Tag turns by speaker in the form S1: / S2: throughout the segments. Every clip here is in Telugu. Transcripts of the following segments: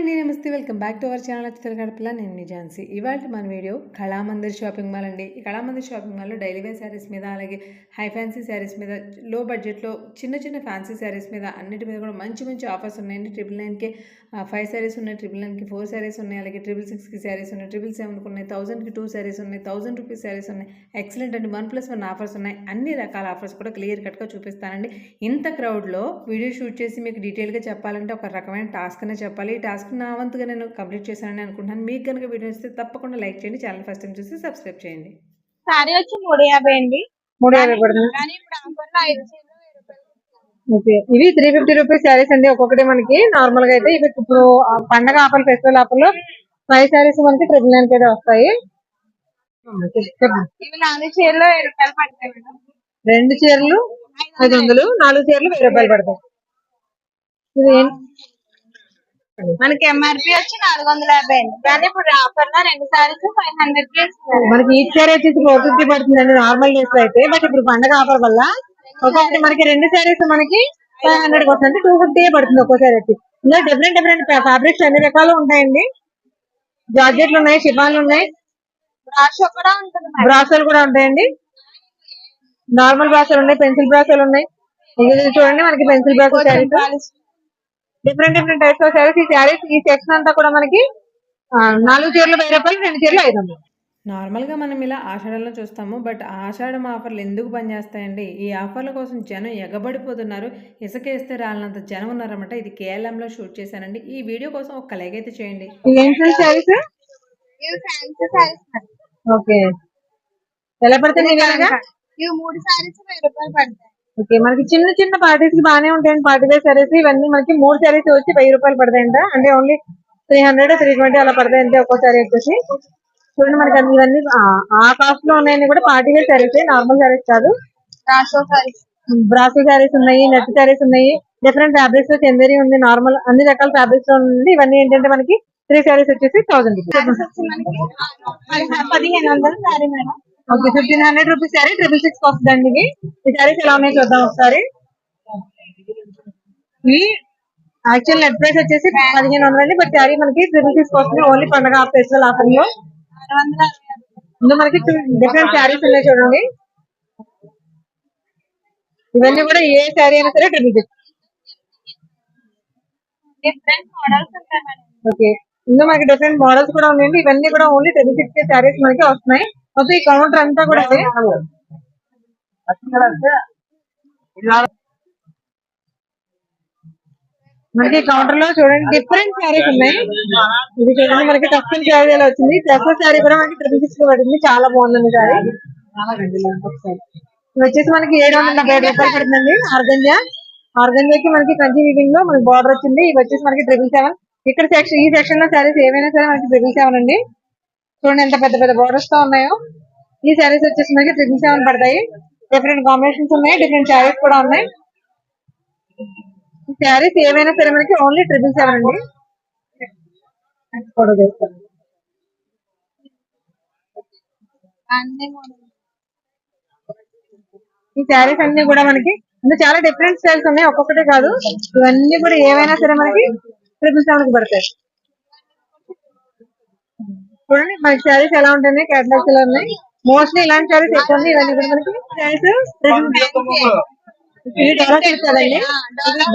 S1: అండి నమస్తే welcome back to our channel అతిథుల గడపల నేను మీ ఝాన్సీ. ఇవాళ మన వీడియో కళామందిర్ షాపింగ్ మాల్ అండి. ఈ కళామందిర్ షాపింగ్ మాల్లో డైలీ వేర్ శారీస్ మీద, అలాగే హై ఫ్యాన్సీ శారీస్ మీద, లో బడ్జెట్లో చిన్న చిన్న ఫ్యాన్సీ శారీస్ మీద అన్నిటి మీద కూడా మంచి మంచి ఆఫర్స్ ఉన్నాయండి. 999కి 5 శారీస్ ఉన్నాయి, 999కి 4 శారీస్ ఉన్నాయి, అలాగే 666కి శారీస్ ఉన్నాయి, 777కి ఉన్నాయి, 1000కి 2 శారీస్ ఉన్నాయి, 1000 రూపీస్ శారీస్ ఉన్నాయి. ఎక్సలెంట్ అండి. 1+1 ఆఫర్స్ ఉన్నాయి. అన్ని రకాల ఆఫర్స్ కూడా క్లియర్ కట్గా చూపిస్తానండి. ఇంత క్రౌడ్లో వీడియో షూట్ చేసి మీకు డీటెయిల్గా చెప్పాలంటే ఒక రకమైన టాస్క్ అనే చెప్పాలి. ఈ టాస్క్ నా వంతుగా నేను కంప్లీట్ చేశానని అనుకుంటున్నాను. మీకు కనుక వీడియో ఇస్తే తప్పకుండా లైక్ చేయండి, ఛానల్ ఫస్ట్ టైం చూసి సబ్స్క్రైబ్ చేయండి.
S2: సారీ వచ్చి 350 అండి.
S3: 350 పడుతుంది.
S2: కానీ ఇప్పుడు ఆఫర్ లో 5
S3: ఓకే, ఇవి 350 రూపీస్ శారీస్ అండి. ఒక్కొక్కటి మనకి నార్మల్ గా అయితే ఇవి ఇప్పుడు పండగ ఆఫర్, ఫెస్టివల్ ఆఫర్ లో 5 శారీస్ మనకి 999 అయితే వస్తాయి.
S2: ఇవి 4 చీరలు 7 రూపాయలు పడతాయి మేడం.
S3: 2 చీరలు 500, 4 చీరలు 1000 రూపాయలు పడతాయి. ఇది
S2: మనకి ఎంఆర్పి వచ్చి 450 అండి. కానీ ఇప్పుడు ఆఫర్ లో 2 సారీస్ 500 కి ఇస్తున్నారు.
S3: మనకి ఈ సారీ వచ్చేసి 450 పడుతుందండి నార్మల్ డేస్ లో అయితే. బట్ ఇప్పుడు పండగ ఆఫర్ వల్ల ఒక్కొక్కటి మనకి 2 శారీస్ మనకి 500 వస్తుంది. 250 పడుతుంది ఒక్కో శారీ వచ్చి. ఇంకా డిఫరెంట్ డిఫరెంట్ ఫ్యాబ్రిక్స్ అన్ని రకాలు ఉంటాయండి. జార్జెట్లు ఉన్నాయి, షిఫాన్లు ఉన్నాయి,
S2: బ్రాషో కూడా ఉంటుంది మేడం.
S3: బ్రాసోలు కూడా ఉంటాయండి. నార్మల్ బ్రాసోలు ఉన్నాయి, పెన్సిల్ బ్రాసోలు ఉన్నాయి. ఇది చూడండి మనకి pencil brasso saris, different different types of saris. ఈ శారీస్ ఈ సెక్షన్ అంతా కూడా మనకి 4 చీరలు 1000 రూపాయలు, 2 చీరలు 500.
S1: నార్మల్గా మనం ఇలా ఆషాఢంలో చూస్తాము, బట్ ఆషాఢం ఆఫర్లు ఎందుకు పనిచేస్తాయండి? ఈ ఆఫర్ల కోసం జనం ఎగబడిపోతున్నారు. ఇసుకేస్తే రాలినంత జనం ఉన్నారన్నమాట. ఇది కేఎల్ఎంలో షూట్ చేశానండి. ఈ వీడియో కోసం ఒక లైక్ అయితే చేయండి.
S3: శారీస్
S2: ఇవి ఫ్యాన్సీ సారీస్ మేడం.
S3: ఓకే, ఎలా పడుతుంది?
S2: ఇవి 3 సారీస్ 1000 రూపాయలు పడతాయి.
S3: ఓకే, మనకి చిన్న చిన్న పార్టీస్ కి బాగానే ఉంటాయండి. పార్టీ వేర్ శారీస్ ఇవన్నీ మనకి 3 శారీస్ వచ్చి 1000 రూపాయలు పడతాయంట. అంటే ఓన్లీ 300, 320 అలా పడతాయంటే ఒక్కో శారీ వచ్చేసి. చూడండి మనకి అన్ని ఇవన్నీ ఆ కాస్ట్ లో ఉన్నాయని కూడా party wear saris, normal saris కాదు.
S2: బ్రాషో సారీస్,
S3: బ్రాసో శారీస్ ఉన్నాయి, నెట్ శారీస్ ఉన్నాయి, డిఫరెంట్ ఫ్యాబ్రిక్స్ లో చందేరి ఉంది, నార్మల్ అన్ని రకాల ఫ్యాబ్రిక్స్ లో ఉంది. ఇవన్నీ ఏంటంటే మనకి 3 శారీస్ వచ్చేసి 1000 రూపీస్.
S2: మనకి 1500 sorry madam.
S3: Okay, 1500 rupees sari 666 వస్తుందండి. ఇవి ఈ శారీస్ ఎలా ఉన్నాయో చూద్దాం ఒకసారి. ఈ యాక్చువల్ నెట్ ప్రైస్ వచ్చేసి 1500 అండి. బట్ శారీ మనకి 666 వస్తుంది. ఓన్లీ పండుగ ఫెస్టివల్ ఆఫర్ లో.
S2: 660.
S3: ఇందులో మనకి డిఫరెంట్ శారీస్ ఉన్నాయి చూడండి. ఇవన్నీ కూడా ఏ శారీ అయినా సరే 666.
S2: డిఫరెంట్ మోడల్స్ ఉంటాయి మేడం.
S3: ఓకే, ఇందులో మనకి డిఫరెంట్ మోడల్స్ కూడా ఉన్నాయండి. ఇవన్నీ కూడా ఓన్లీ 666 శారీస్ మనకి వస్తున్నాయి. ఓకే, ఈ కౌంటర్ అంతా కూడా అదే. మనకి కౌంటర్ లో చూడండి డిఫరెంట్ శారీస్ ఉన్నాయి. ఇది చూడండి మనకి కస్టమ్ శారీ అలా వచ్చింది. టెస్సో శారీ కూడా మనకి 666 పడుతుంది. చాలా బాగుందండి శారీ. ఇది వచ్చేసి మనకి 770 రూపాయలు పడుతుందండి. ఆర్గంజాకి మనకి కంచి వీవింగ్ లో మనకి బార్డర్ వచ్చింది. ఇవి వచ్చేసి మనకి 777. ఇక్కడ సెక్షన్, ఈ సెక్షన్ లో శారీస్ ఏమైనా సరే మనకి 777 అండి. చూడండి ఎంత పెద్ద పెద్ద బోర్డర్స్ తో ఉన్నాయో. ఈ శారీస్ వచ్చేసి మనకి 777 పడతాయి. డిఫరెంట్ కాంబినేషన్స్ ఉన్నాయి, డిఫరెంట్ శారీస్ కూడా ఉన్నాయి. శారీస్ ఏమైనా సరే మనకి ఓన్లీ 777 అండి. ఈ శారీస్ అన్ని కూడా మనకి చాలా డిఫరెంట్ స్టైల్స్ ఉన్నాయి, ఒక్కొక్కటే కాదు. ఇవన్నీ కూడా ఏవైనా సరే మనకి 777 కి పడతాయి. చూడండి మనకి శారీస్ ఎలా ఉంటాయి, క్యాటలాగ్స్ ఎలా ఉన్నాయి. మోస్ట్లీ ఇలాంటి శారీస్ ఎక్కువ ఉన్నాయి. ఇవన్నీ కూడా మనకి శారీస్ డాలర్ సిల్క్ కదండి.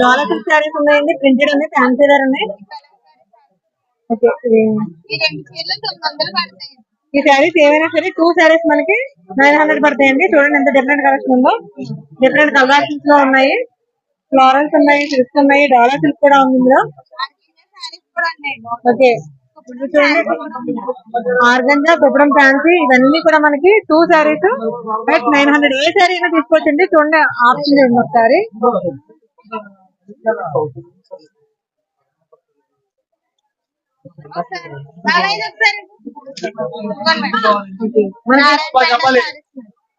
S3: డాలర్ సిల్క్ శారీస్ ఉన్నాయండి, ప్రింటెడ్ ఉన్నాయి, ఫ్యాన్సీ వేర్ ఉన్నాయి. ఓకే, ఈ శారీస్ ఏమైనా సరే 2 శారీస్ మనకి 900 పడతాయండి. చూడండి ఎంత డిఫరెంట్ కలెక్షన్ ఉందో. డిఫరెంట్ కలర్స్ లో ఉన్నాయి, ఫ్లోరల్స్ ఉన్నాయి, సిల్క్స్ ఉన్నాయి, డాలర్ సిల్క్ కూడా ఉంది ఇందులో. ఓకే, ఆర్గంజా, కుప్పడం ఫ్యాన్సీ ఇవన్నీ కూడా మనకి 2 శారీస్ 900. ఏ శారీ అయినా తీసుకోవచ్చండి. చూడండి ఆప్షన్ ఉంది ఒకసారి.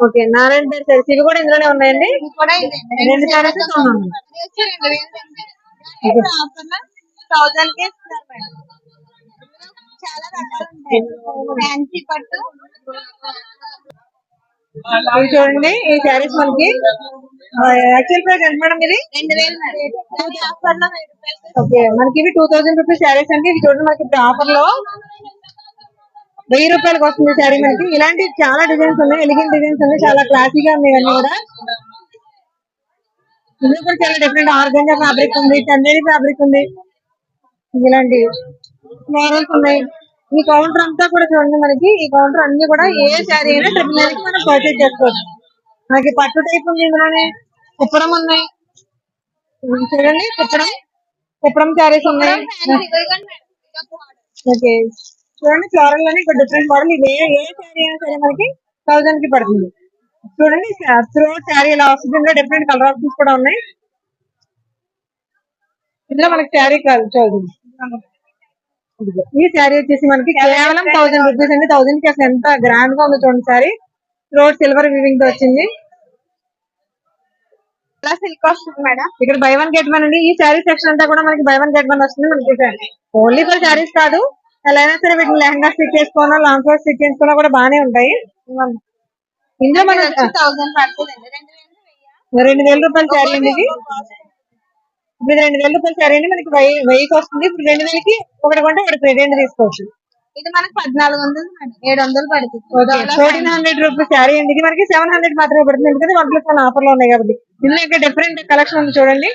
S3: ఓకే, నారాయణ పేరు శారీస్ ఇవి కూడా ఇందులోనే ఉన్నాయండి. 2 శారీస్
S2: చాలా రకాలు ఉంటాయి. ఫ్యాన్సీ పట్టు
S3: ఇవి చూడండి ఈ శారీస్ మనకి యాక్చువల్ ప్రైస్ ఎంత మేడం ఇది
S2: 2000 మేడం ఆఫర్ లో 1000 రూపాయలు
S3: ఓకే మనకి ఇవి 2000 రూపీస్ శారీస్ అండి ఇవి చూడండి మనకి ఇప్పుడు ఆఫర్ లో 1000 రూపాయలకి వస్తుంది శారీ మనకి ఇలాంటి చాలా డిజైన్స్ ఉన్నాయి ఎలిగెంట్ డిజైన్స్ ఉన్నాయి చాలా క్లాసీగా ఉన్నాయి ఇవన్నీ కూడా ఇందులో కూడా చాలా డిఫరెంట్ ఆర్గంజా ఫ్యాబ్రిక్ ఉంది చందేరి ఫ్యాబ్రిక్ ఉంది ఇలాంటి ఫ్లోరల్స్ ఉన్నాయి ఈ కౌంటర్ అంతా కూడా చూడండి మనకి ఈ కౌంటర్ అన్ని కూడా ఏ శారీ అయినా 999 కి మనం పర్చేజ్ చేసుకోవచ్చు మనకి పట్టు టైప్ ఉంది ఇందులోనే కుప్పడం ఉన్నాయి చూడండి కుప్పడం శారీస్ ఉన్నాయి ఓకే చూడండి ఫ్లోరల్ లోనే ఇక్కడ డిఫరెంట్ మోడల్ ఇది ఏ శారీ అయినా సరే మనకి 1000 కి పడుతుంది చూడండి త్రూ శారీ ఇలా వస్తుంది ఇందులో డిఫరెంట్ కలర్ ఆప్షన్స్ కూడా ఉన్నాయి ఇందులో మనకి శారీ కాదు చూడండి ఈ శారీ వచ్చేసి మనకి కేవలం 1000 రూపీస్ అండి 1000 కి అసలు ఎంత గ్రాండ్ గా ఉందో చూడండి శారీ త్రోట్ సిల్వర్ వీవింగ్ తో వచ్చింది
S2: సిల్క్ వస్తుంది మేడం
S3: ఇక్కడ బై వన్ గెట్ వన్ అండి ఈ శారీ సెక్షన్ అంతా కూడా మనకి బై వన్ గెట్ వన్ వస్తుంది మనకి ఓన్లీ ఫర్ శారీస్ కాదు ఎలా అయినా సరే వీటిని లెహంగా స్టిచ్ చేసుకోవాలా లాంగ్ ఫ్రాక్ స్టిచ్ చేసుకున్నా కూడా బాగానే ఉంటాయి ఇందులో మనం
S2: 1000 పడుతుంది
S3: 2000 రూపాయల శారీ అండి ఇది ఇప్పుడు 2000 రూపాయల శారీ అండి మనకి 1000కి వస్తుంది ఇప్పుడు 2000 కి ఒకటి కొంటే ఒకటి ప్రెజెంట్ తీసుకోవచ్చు
S2: ఇది మనకి 1400 మేడం 700 పడుతుంది
S3: 1400 రూపీస్ శారీ అండి ఇది మనకి 700 మాత్రమే పడుతుంది ఎందుకంటే 1+1 ఆఫర్ లో ఉన్నాయి కాబట్టి ఇందులో ఇంకా డిఫరెంట్ కలెక్షన్ ఉంది చూడండి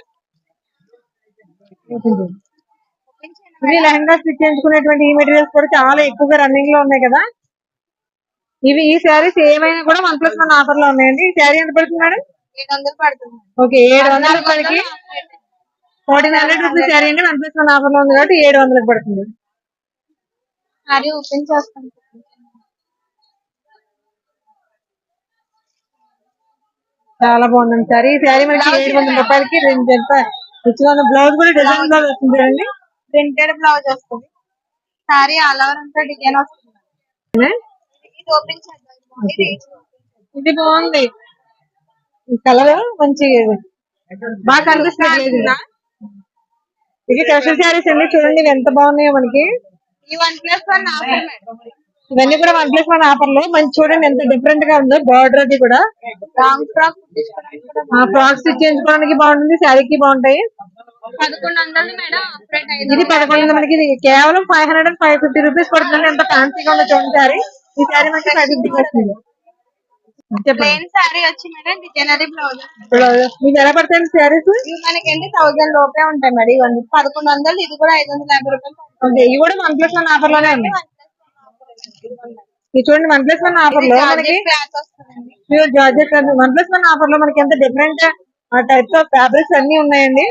S3: ఇవి లెహంగా స్టిచ్ చేయించుకునేటువంటి ఈ మెటీరియల్స్ కూడా చాలా ఎక్కువగా రన్నింగ్ లో ఉన్నాయి కదా ఇవి ఈ శారీస్ ఏమైనా కూడా 1+1 ఆఫర్ లో ఉన్నాయండి ఈ శారీ ఎంత పడుతుంది మేడం
S2: 700 పడుతుంది
S3: ఓకే 700 రూపాయలకి 1400 రూపీస్ శారీ అండి 1+1 ఆఫర్ లో ఉంది కాబట్టి 700 పడుతుంది
S2: సారీ ఓపెన్ చేస్తాను
S3: చాలా బాగుంది సారీ ఈ శారీ మనకి 700 రూపాయలకి బ్లౌజ్ కూడా డిజైన్ బ్లౌజ్ వస్తుంది చూడండి
S2: ప్రింటెడ్ బ్లౌజ్ వస్తుంది సారీ ఆల్ ఓవర్ అంతా డిజైన్ వస్తుంది ఇది ఓపెన్ చేద్దాం
S3: ఇది బాగుంది కలర్ మంచి బాగా కనిపిస్తుంది ఇది స్పెషల్ శారీస్ అండి చూడండి ఇవి ఎంత బాగున్నాయో మనకి
S2: ఈ 1+1 ఆఫర్ మేడం
S3: ఇవన్నీ కూడా 1+1 ఆఫర్ లో మంచి చూడండి ఎంత డిఫరెంట్ గా ఉందో బార్డర్ అది కూడా
S2: లాంగ్ ఫ్రాక్
S3: ఫ్రాక్స్ స్టిచ్ చేయించుకోవడానికి బాగుంటుంది శారీకి బాగుంటాయి
S2: 1100 మేడం ఆఫర్
S3: ఇది 1100 మనకి ఇది కేవలం 550 రూపీస్ పడుతుంది ఎంత ఫ్యాన్సీగా ఉందో చూడండి శారీ ఈ శారీ మనకి 550 వస్తుంది
S2: ప్లెయిన్ సారీ వచ్చి మేడం డిజైనరీ బ్లౌజ్
S3: మీకు ఎలా పడతాయి శారీస్
S2: ఇవి మనకి 1000 లోపే ఉంటాయి మేడం ఇవన్నీ 1100 ఇది కూడా 550 రూపాయలు
S3: ఇవి కూడా 1+1 ఆఫర్ లోనే ఉన్నాయి ఇది చూడండి 1+1 ఆఫర్ లో మనకి
S2: క్లాత్ వస్తుందండి
S3: ప్యూర్ జార్జెట్ 1+1 ఆఫర్ లో మనకి ఎంత డిఫరెంట్ టైప్స్ ఆఫ్ ఫ్యాబ్రిక్స్ అన్ని ఉన్నాయండి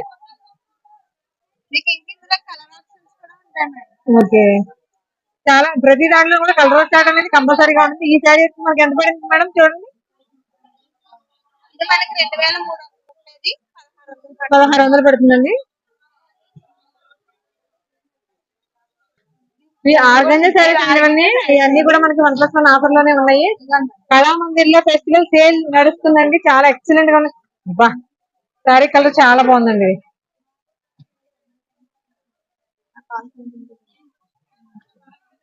S2: మీకు ఇందులో కలర్ ఆప్షన్స్ కూడా ఉంటాయి మేడం
S3: ఓకే చాలా ప్రతి దాంట్లో కూడా కలర్ చార్ట్ అనేది కంపల్సరీగా ఉంటుంది ఈ శారీ మనకి ఎంత పడింది మేడం చూడండి
S2: ఇది మనకి 2300 ఉండేది
S3: 1600 పడుతుందండి ఈ ఆర్గంజా శారీస్ ఇవన్నీ కూడా మనకి 1+1 ఆఫర్ లోనే ఉన్నాయి కళామందిర్ లో ఫెస్టివల్ సేల్ నడుస్తుందండి చాలా ఎక్సలెంట్ గా ఉంది బా శారీ కలర్ చాలా బాగుందండి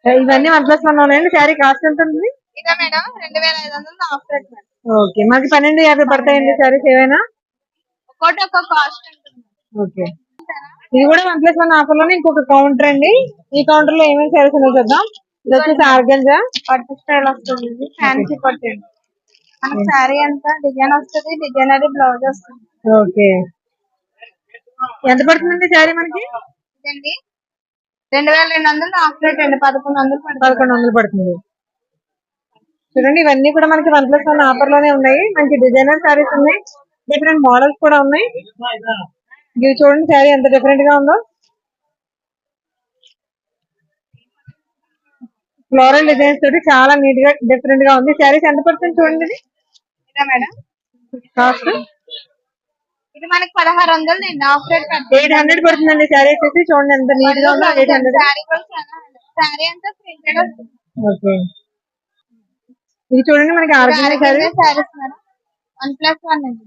S3: ఇవన్నీ 1+1 ఉన్నాయండి శారీ కాస్ట్ ఎంత ఉంటుంది
S2: ఇదా మేడం 2500 ఆఫర్ మేడం
S3: ఓకే మనకి 1250 పడతాయండి శారీస్ ఏవైనా
S2: ఒక్కొక్క కాస్ట్ ఉంటుంది
S3: ఓకే ఇది కూడా 1+1 ఆఫర్ లోనే ఇంకొక కౌంటర్ అండి ఈ కౌంటర్ లో ఏమేమి శారీస్ ఉన్నాయో చూద్దాం ఇది వచ్చేసి ఆర్గంజా
S2: పట్టు స్టైల్ వస్తుంది ఫ్యాన్సీ పట్టు మనకి శారీ అంతా డిజైన్ వస్తుంది డిజైనరీ బ్లౌజ్ వస్తుంది
S3: ఓకే ఎంత పడుతుందండి శారీ మనకి
S2: ఇదండి 2200 ఆఫర్ రేట్ అండి 1100 పడుతుంది
S3: 1100 పడుతుంది చూడండి ఇవన్నీ కూడా మనకి 1+1 ఆఫర్ లోనే ఉన్నాయి మంచి డిజైనర్ శారీస్ ఉన్నాయి డిఫరెంట్ మోడల్స్ కూడా ఉన్నాయి ఇది చూడండి శారీ ఎంత డిఫరెంట్ గా ఉందో ఫ్లోరల్ డిజైన్స్ తోటి చాలా నీట్ గా డిఫరెంట్ గా ఉంది శారీస్ ఎంత పడుతుంది చూడండి ఇది
S2: ఇదా మేడం
S3: కాస్ట్
S2: ఇది మనకి 1600 అండి ఆఫర్ రేట్
S3: 800 పడుతుందండి శారీ వచ్చేసి చూడండి ఎంత నీట్ గా ఉందో 800
S2: శారీ కూడా శారీ అంతా ప్రింటెడ్ వస్తుంది
S3: ఓకే ఇది చూడండి మనకి ఆర్గంజా శారీ
S2: శారీస్ మేడం 1+1 అండి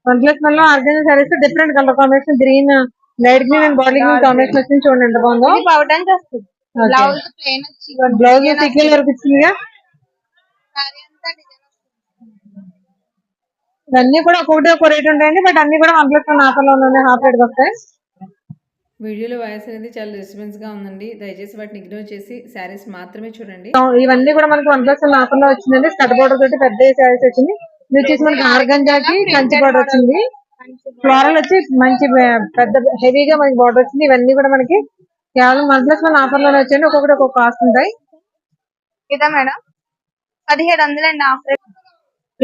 S3: 1+1 లో organza saris different colour combination green light green and body green combination వచ్చింది చూడండి ఎంత బాగుందో
S2: ఇది పౌడర్ వస్తుంది బ్లౌజ్ ప్లెయిన్ వచ్చి
S3: బ్లౌజ్ సీక్వెల్ వర్క్ ఇచ్చిందిగా
S2: శారీ అంతా డిజైన్ వస్తుంది
S3: ఇవన్నీ కూడా ఒక్కొక్కటి ఒక్కో రేట్ ఉంటాయండి. బట్ అన్ని కూడా 1+1 ఆఫర్లో ఉన్నాయి. హాఫ్ రేట్కి వస్తాయి.
S1: వీడియోలో వాయిస్ అనేది చాలా డిస్టర్బెన్స్గా ఉందండి. దయచేసి వాటిని ఇగ్నోర్ చేసి శారీస్ మాత్రమే చూడండి.
S3: ఇవన్నీ కూడా మనకి 1+1 ఆఫర్లో వచ్చిందండి. స్కర్ట్ బోర్డర్ తోటి పెద్ద శారీస్ వచ్చింది. ఇది వచ్చేసి మనకి ఆర్గంజాకి కంచి బోర్డర్ వచ్చింది. ఫ్లోరల్ వచ్చి మంచి పెద్ద హెవీగా మనకి బోర్డర్ వచ్చింది. ఇవన్నీ కూడా మనకి కేవలం 1+1 ఆఫర్లోనే వచ్చాయండి. ఒక్కొక్కటి ఒక్కొక్క కాస్ట్ ఉంటాయి.
S2: ఇదా మేడం 1700 అండి ఆఫర్.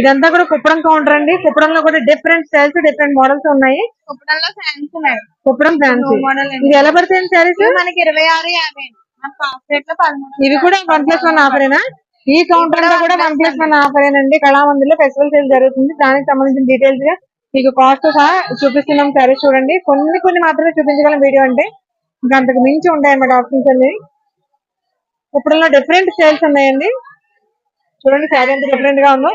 S3: ఇదంతా కూడా కుప్పడం కౌంటర్ అండి. కుప్పడంలో కూడా డిఫరెంట్ స్టైల్స్ డిఫరెంట్ మోడల్స్ ఉన్నాయి.
S2: కుప్పడంలో fancy madam.
S3: Kuppadam fancy
S2: model
S3: ఇది ఎలా పడతాయండి శారీస్?
S2: మనకి 26,50 మనకు ఆఫ్ రేట్ లో 13.
S3: ఇవి కూడా 1+1 ఆఫరేనా? ఈ కౌంటర్ లో కూడా 1+1 ఆఫరేనండి. కళామందిలో ఫెస్టివల్ సేల్ జరుగుతుంది. దానికి సంబంధించిన డీటెయిల్స్ గా మీకు కాస్ట్ సహా చూపిస్తున్నాం. శారీస్ చూడండి. కొన్ని మాత్రమే చూపించగలం వీడియో అంటే, ఇంకా అంతకు మించి ఉంటాయన్నమాట ఆప్షన్స్ అన్ని. కుప్పడంలో డిఫరెంట్ స్టైల్స్ ఉన్నాయండి. చూడండి శారీ ఎంత డిఫరెంట్ గా ఉందో.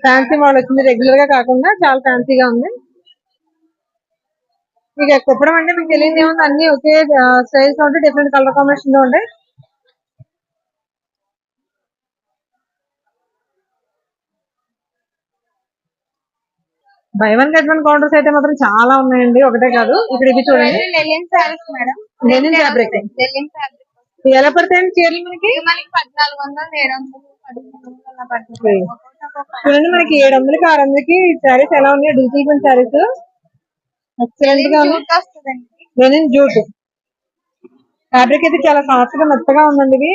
S3: ఫ్యాన్సీ మోడల్ వచ్చింది. రెగ్యులర్ గా కాకుండా చాలా ఫ్యాన్సీగా ఉంది. ఇక కుప్పడం అంటే మీకు తెలియదు ఏముంది, అన్ని ఒకే స్టైల్స్ ఉంటాయి. డిఫరెంట్ కలర్ కాంబినేషన్ లో ఉంటాయి. Buy one get one counters అయితే మాత్రం చాలా ఉన్నాయండి. ఒకటే కాదు. ఇప్పుడు ఇవి చూడండి.
S2: Linen saris madam.
S3: Linen fabric
S2: linen fabric
S3: ఎలా పడతాయండి చీరలు మనకి?
S2: మనకి 1400, 700, 1500 అలా పడుతుంది.
S3: చూడండి మనకి 700కి 600కి శారీస్ ఎలా ఉన్నాయి. డిజిటల్ శారీస్ ఎక్సలెంట్ గా ఉన్నాయి. లెనిన్ జూట్ ఫ్యాబ్రిక్ అయితే చాలా సాఫ్ట్ గా మెత్తగా ఉందండి. ఇవి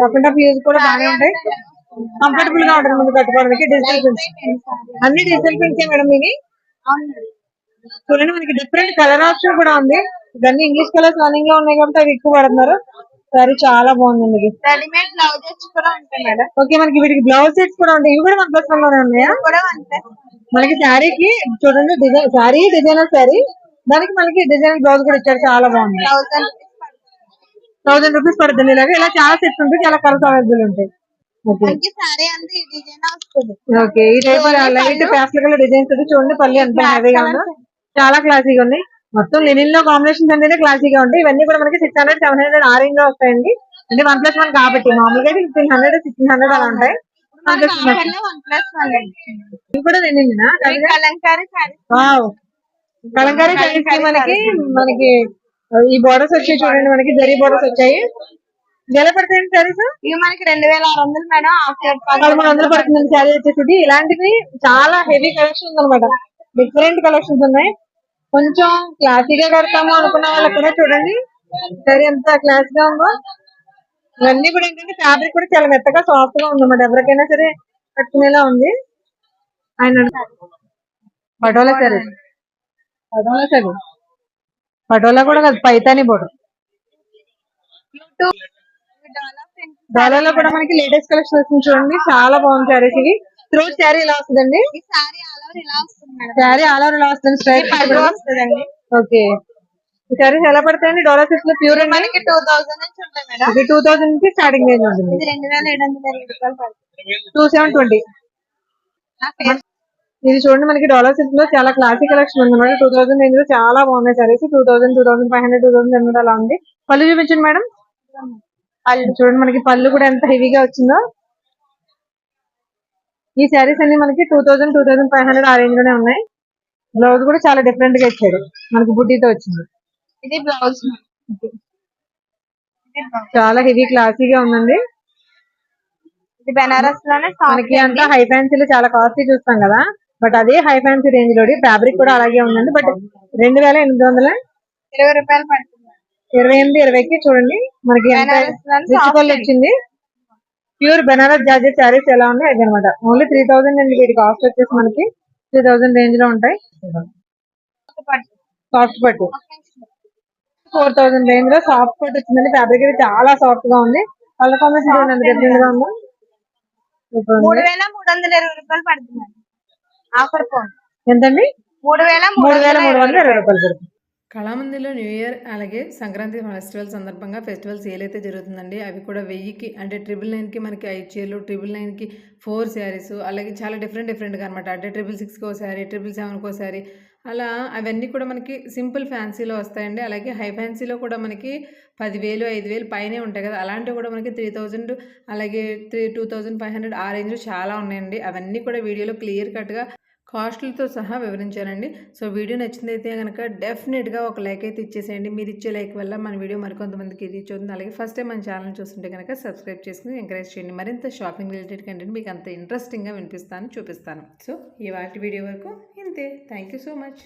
S3: కాకుండా యూజ్ కూడా బాగానే ఉంటాయి. కంఫర్టబుల్ గా ఉంటుంది ముందు కట్టుకోవడానికి. డిజిటల్ ప్రింట్స్ అన్ని డిజిటల్ ప్రింట్స్ మేడం ఇవి. చూడండి మనకి డిఫరెంట్ కలర్ ఆప్షన్ కూడా ఉంది. ఇవన్నీ ఇంగ్లీష్ కలర్స్ రన్నింగ్ లో ఉన్నాయి కాబట్టి అవి ఎక్కువ పడుతున్నారు. సారీ చాలా బాగుందండి. ఇది
S2: రెడీమేడ్ బ్లౌజెస్ కూడా ఉంటాయి మేడం.
S3: ఓకే మనకి వీటికి బ్లౌజ్ సెట్స్ కూడా ఉంటాయి. ఇవి కూడా 1+1 లోనే ఉన్నాయా?
S2: కూడా 1+1
S3: మనకి శారీకి చూడండి డిజైన్ శారీ డిజైనర్ శారీ, దానికి మనకి డిజైన్ బ్లౌజ్ కూడా ఇచ్చారు. చాలా బాగుంది. 1000 రూపీస్ పడుతుంది. ఇలాగే ఇలా చాలా సెట్స్ ఉంటాయి. చాలా కలర్స్ అవైలబుల్ ఉంటాయి.
S2: మనకి సారీ అంతా ఈ డిజైన్ వస్తుంది.
S3: ఓకే ఈ type light pastel colour designs చూడండి. పల్లి ఎంత హెవీగా ఉందో, చాలా క్లాసీగా ఉంది. మొత్తం లెనిన్ లో కాంబినేషన్స్ అంటేనే క్లాసీగా ఉంటాయి. ఇవన్నీ కూడా మనకి 600, 700 ఆ రేంజ్ లో వస్తాయండి. అంటే 1+1 కాబట్టి మామూలుగా 1500, 1600 అలా ఉంటాయి. ఇవి కూడా లెనిన్
S2: కలంకారీ సారీ.
S3: కలంకారీ సారీస్ కి మనకి ఈ బోర్డర్స్ వచ్చాయి. చూడండి మనకి జరీ బోర్డర్స్ వచ్చాయి. ఎలా పడతాయండి సారీస్?
S2: ఇవి మనకి 2600 మేడం. ఆఫ్ రేట్
S3: 1300 పడుతుంది శారీ వచ్చేసి. ఇలాంటివి చాలా హెవీ కలెక్షన్ ఉందన్నమాట. డిఫరెంట్ కలెక్షన్స్ ఉన్నాయి. కొంచెం క్లాసీగా కడతాము అనుకున్న వాళ్ళకి కూడా చూడండి సరే ఎంత క్లాస్ గా ఉందో. ఇవన్నీ కూడా ఏంటంటే ఫ్యాబ్రిక్ కూడా చాలా మెత్తగా సాఫ్ట్ గా ఉందన్నమాట. ఎవరికైనా సరే కట్టుకునేలా ఉంది. ఆయన పటోలా సరే పటోలా కూడా కాదు, పైతాని బోర్డర్. డాలాలో కూడా మనకి లేటెస్ట్ కలెక్షన్ వస్తుంది. చూడండి చాలా బాగుంది శారీస్. ఇవి త్రోట్ శారీ ఇలా వస్తుందండి. శారీ ఆల్ ఓవర్ ఇలా వస్తుంది. స్ట్రైట్ వస్తుందండి. ఓకే ఈ శారీస్ ఎలా పడతాయండి? డోలా సెట్స్ లో ప్యూర్
S2: మనకి 2000 నుంచి ఉంటాయి మేడం.
S3: ఇది 2000 నుంచి స్టార్టింగ్ రేంజ్ ఉంటుంది.
S2: ఇది 2720 రూపాయలు పడుతుంది.
S3: 2720. ఇది చూడండి మనకి డాలర్ సెట్ లో చాలా క్లాసిక్ కలెక్షన్ ఉంది మేడం. 2000 రేంజ్ లో చాలా బాగున్నాయి సారీస్. 2000, 2500, 2700 అలా ఉంది. పళ్ళు చూపించండి మేడం. పళ్ళు చూడండి మనకి పళ్ళు కూడా ఎంత హెవీగా వచ్చిందో. ఈ శారీస్ అన్ని మనకి 2000, 2500 ఆ రేంజ్ లోనే ఉన్నాయి. బ్లౌజ్ కూడా చాలా డిఫరెంట్ గా ఇచ్చాడు. మనకి బుట్టీతో వచ్చింది.
S2: ఇది బ్లౌజ్
S3: చాలా హెవీ క్లాసీగా ఉందండి.
S2: ఇది బెనారస్ లోనే
S3: మనకి అంతా హై ఫ్యాన్సీలు చాలా కాస్ట్లీ చూస్తాం కదా, బట్ అదే హై ఫ్యాన్సీ రేంజ్ లో ఫ్యాబ్రిక్ కూడా అలాగే ఉందండి. బట్ 2800
S2: 20 రూపాయలు పడుతుంది.
S3: 28, 20కి చూడండి మనకి ఎంత రిచ్ పళ్ళు వచ్చింది. ప్యూర్ బెనారస్ జార్జెట్ శారీస్ ఎలా ఉన్నాయి అది అనమాట. ఓన్లీ 3000 అండి. వీటి కాస్ట్ వచ్చేసి మనకి 3000 రేంజ్ లో ఉంటాయి. సాఫ్ట్ పట్టు 4000 రేంజ్ లో సాఫ్ట్ పట్టు వచ్చిందండి. ఫ్యాబ్రిక్ అయితే చాలా సాఫ్ట్ గా ఉంది. కలర్ కాంబినేషన్ డిఫరెంట్ గా ఉంది.
S2: 3320 రూపాయలు పడుతుంది. ఆఫర్ ఫోన్
S3: ఎంతండి?
S2: 3320
S3: రూపాయలు పడుతుంది.
S1: కళామందిలో న్యూ ఇయర్ అలాగే సంక్రాంతి ఫెస్టివల్ సందర్భంగా ఫెస్టివల్ సేల్ అయితే జరుగుతుందండి. అవి కూడా 1000కి అంటే 999కి మనకి 5 చీరలు, 999కి 4 శారీస్, అలాగే చాలా డిఫరెంట్గా అనమాట. అంటే 666కి ఒక శారీ, 777కి ఒక శారీ, అలా అవన్నీ కూడా మనకి సింపుల్ ఫ్యాన్సీలో వస్తాయండి. అలాగే హై ఫ్యాన్సీలో కూడా మనకి 10,000, 5,000 పైనే ఉంటాయి కదా, అలాంటివి కూడా మనకి 3000 అలాగే 2500 ఆ రేంజ్ చాలా ఉన్నాయండి. అవన్నీ కూడా వీడియోలో క్లియర్ కట్గా కాస్ట్లతో సహా వివరించానండి. సో వీడియో నచ్చిందైతే కనుక డెఫినెట్గా ఒక లైక్ అయితే ఇచ్చేసేయండి. మీరు ఇచ్చే లైక్ వల్ల మన వీడియో మరికొంతమందికి రీచ్ అవుతుంది. అలాగే ఫస్ట్ టైం మన ఛానల్ చూస్తుంటే కనుక సబ్స్క్రైబ్ చేసుకుని ఎంకరేజ్ చేయండి. మరింత షాపింగ్ రిలేటెడ్ కంటెంట్ మీకు అంత ఇంట్రెస్టింగ్గా వినిపిస్తాను, చూపిస్తాను. సో ఇవాళ వీడియో వరకు ఇంతే. Thank you so much.